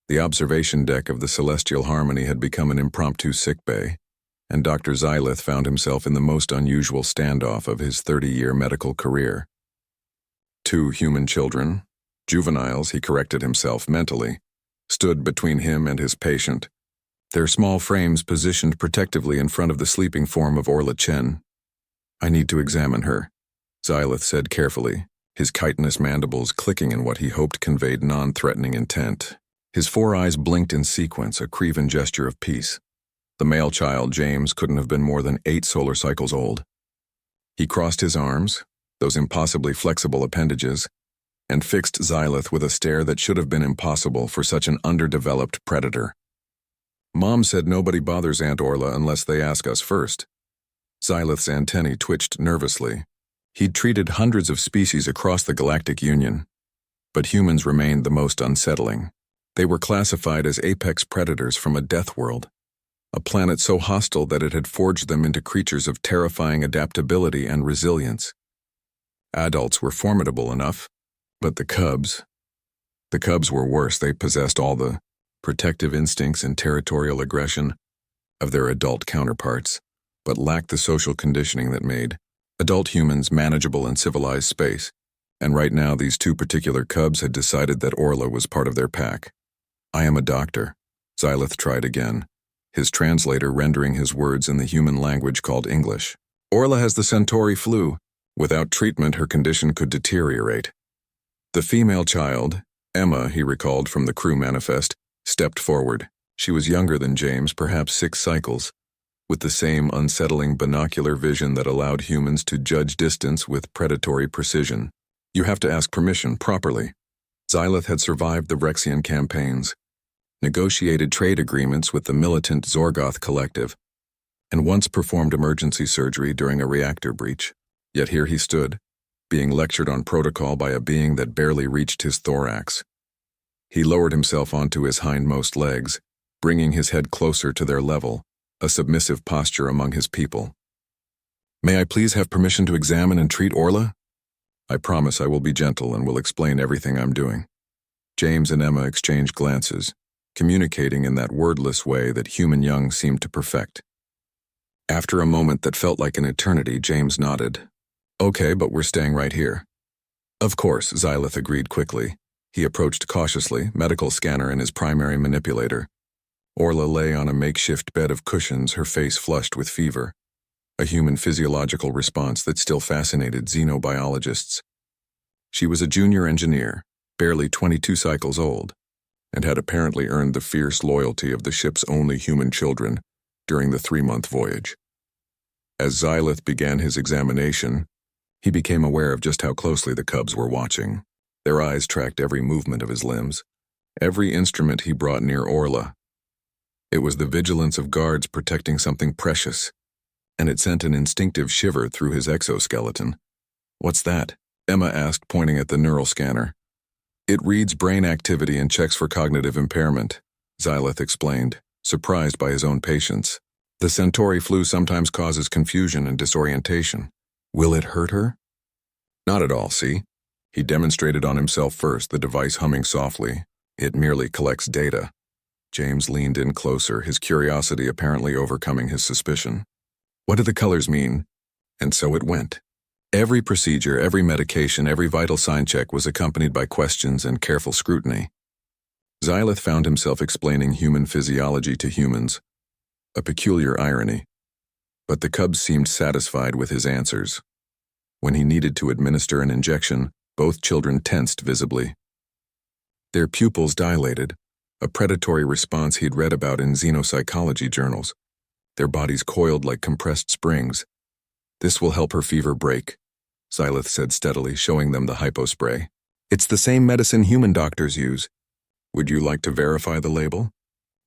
The observation deck of the Celestial Harmony had become an impromptu sickbay, and Dr. Xylith found himself in the most unusual standoff of his 30-year medical career. Two human children, juveniles, he corrected himself mentally, stood between him and his patient, their small frames positioned protectively in front of the sleeping form of Orla Chen. "I need to examine her," Xylith said carefully, his chitinous mandibles clicking in what he hoped conveyed non-threatening intent. His 4 eyes blinked in sequence, a Crevan gesture of peace. The male child, James, couldn't have been more than 8 solar cycles old. He crossed his arms, those impossibly flexible appendages, and fixed Xylith with a stare that should have been impossible for such an underdeveloped predator. "Mom said nobody bothers Aunt Orla unless they ask us first." Xylith's antennae twitched nervously. He'd treated hundreds of species across the Galactic Union, but humans remained the most unsettling. They were classified as apex predators from a death world, a planet so hostile that it had forged them into creatures of terrifying adaptability and resilience. Adults were formidable enough, but the cubs were worse. They possessed all the protective instincts and territorial aggression of their adult counterparts, but lacked the social conditioning that made adult humans manageable in civilized space. And right now, these 2 particular cubs had decided that Orla was part of their pack. "I am a doctor," Xylith tried again, his translator rendering his words in the human language called English. "Orla has the Centauri flu. Without treatment, her condition could deteriorate." The female child, Emma, he recalled from the crew manifest, stepped forward. She was younger than James, perhaps 6 cycles, with the same unsettling binocular vision that allowed humans to judge distance with predatory precision. "You have to ask permission properly." Xylith had survived the Rexian campaigns, negotiated trade agreements with the militant Zorgoth Collective, and once performed emergency surgery during a reactor breach. Yet here he stood, being lectured on protocol by a being that barely reached his thorax. He lowered himself onto his hindmost legs, bringing his head closer to their level, a submissive posture among his people. "May I please have permission to examine and treat Orla?" "I promise I will be gentle and will explain everything I'm doing." James and Emma exchanged glances, communicating in that wordless way that human young seemed to perfect. After a moment that felt like an eternity, James nodded. "Okay, but we're staying right here." "Of course," Xylith agreed quickly. He approached cautiously, medical scanner in his primary manipulator. Orla lay on a makeshift bed of cushions, her face flushed with fever, a human physiological response that still fascinated xenobiologists. She was a junior engineer, barely 22 cycles old, and had apparently earned the fierce loyalty of the ship's only human children during the 3-month voyage. As Xylith began his examination, he became aware of just how closely the cubs were watching. Their eyes tracked every movement of his limbs, every instrument he brought near Orla. It was the vigilance of guards protecting something precious, and it sent an instinctive shiver through his exoskeleton. "What's that?" Emma asked, pointing at the neural scanner. "It reads brain activity and checks for cognitive impairment," Xylith explained, surprised by his own patience. "The Centauri flu sometimes causes confusion and disorientation." "Will it hurt her?" "Not at all, see?" He demonstrated on himself first, the device humming softly. "It merely collects data." James leaned in closer, his curiosity apparently overcoming his suspicion. "What do the colors mean?" And so it went. Every procedure, every medication, every vital sign check was accompanied by questions and careful scrutiny. Xylith found himself explaining human physiology to humans, a peculiar irony. But the cubs seemed satisfied with his answers. When he needed to administer an injection, both children tensed visibly. Their pupils dilated, a predatory response he'd read about in xenopsychology journals. Their bodies coiled like compressed springs. "This will help her fever break," Xylith said steadily, showing them the hypospray. "It's the same medicine human doctors use. Would you like to verify the label?"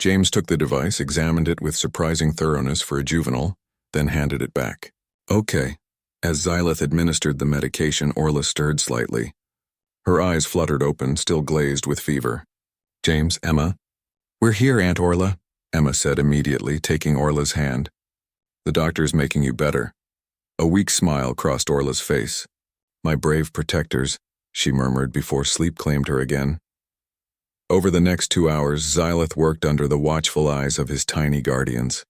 James took the device, examined it with surprising thoroughness for a juvenile, then handed it back. "Okay." As Xylith administered the medication, Orla stirred slightly. Her eyes fluttered open, still glazed with fever. "James, Emma?" "We're here, Aunt Orla," Emma said immediately, taking Orla's hand. "The doctor's making you better." A weak smile crossed Orla's face. "My brave protectors," she murmured before sleep claimed her again. Over the next 2 hours, Xylith worked under the watchful eyes of his tiny guardians.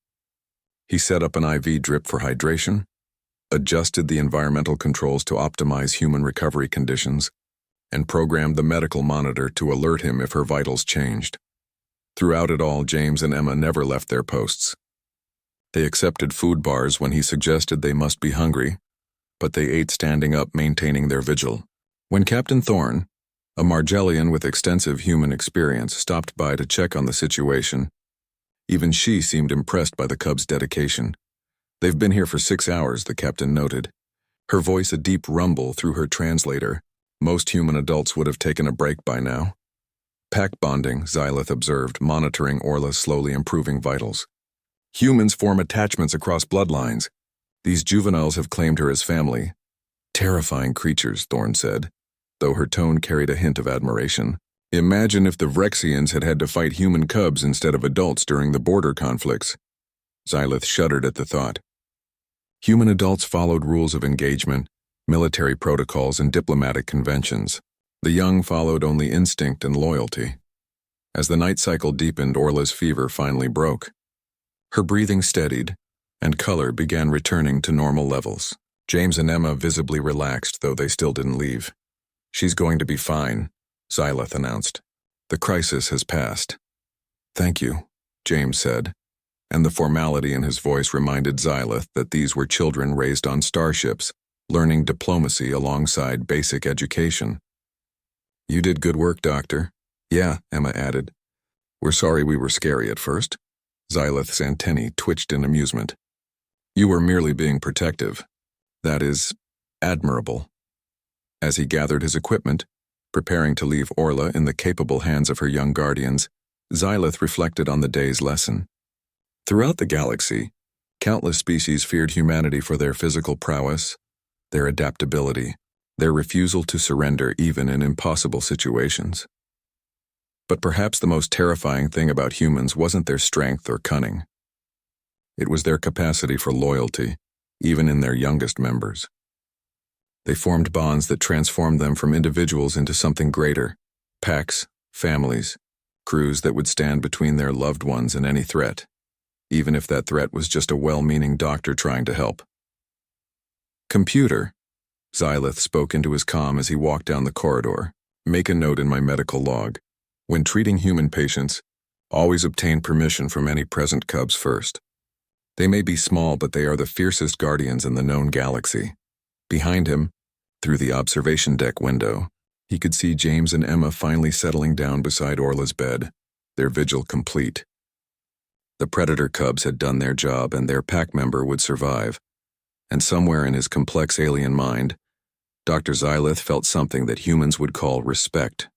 He set up an IV drip for hydration, adjusted the environmental controls to optimize human recovery conditions, and programmed the medical monitor to alert him if her vitals changed. Throughout it all, James and Emma never left their posts. They accepted food bars when he suggested they must be hungry, but they ate standing up, maintaining their vigil. When Captain Thorne, a Margellian with extensive human experience, stopped by to check on the situation, even she seemed impressed by the cubs' dedication. "They've been here for 6 hours," the captain noted, her voice a deep rumble through her translator. "Most human adults would have taken a break by now." "Pack bonding," Xylith observed, monitoring Orla's slowly improving vitals. "Humans form attachments across bloodlines. These juveniles have claimed her as family." "Terrifying creatures," Thorne said, though her tone carried a hint of admiration. "Imagine if the Vrexians had to fight human cubs instead of adults during the border conflicts." Xylith shuddered at the thought. Human adults followed rules of engagement, military protocols, and diplomatic conventions. The young followed only instinct and loyalty. As the night cycle deepened, Orla's fever finally broke. Her breathing steadied, and color began returning to normal levels. James and Emma visibly relaxed, though they still didn't leave. "She's going to be fine," Xylith announced. "The crisis has passed." "Thank you," James said, and the formality in his voice reminded Xylith that these were children raised on starships, learning diplomacy alongside basic education. "You did good work, Doctor." "Yeah," Emma added. "We're sorry we were scary at first." Xylith's antennae twitched in amusement. "You were merely being protective. That is admirable." As he gathered his equipment, preparing to leave Orla in the capable hands of her young guardians, Xylith reflected on the day's lesson. Throughout the galaxy, countless species feared humanity for their physical prowess, their adaptability, their refusal to surrender even in impossible situations. But perhaps the most terrifying thing about humans wasn't their strength or cunning. It was their capacity for loyalty, even in their youngest members. They formed bonds that transformed them from individuals into something greater: packs, families, crews that would stand between their loved ones and any threat, even if that threat was just a well-meaning doctor trying to help. "Computer," Xylith spoke into his comm as he walked down the corridor. "Make a note in my medical log. When treating human patients, always obtain permission from any present cubs first. They may be small, but they are the fiercest guardians in the known galaxy." Behind him, through the observation deck window, he could see James and Emma finally settling down beside Orla's bed, their vigil complete. The predator cubs had done their job, and their pack member would survive. And somewhere in his complex alien mind, Dr. Xylith felt something that humans would call respect.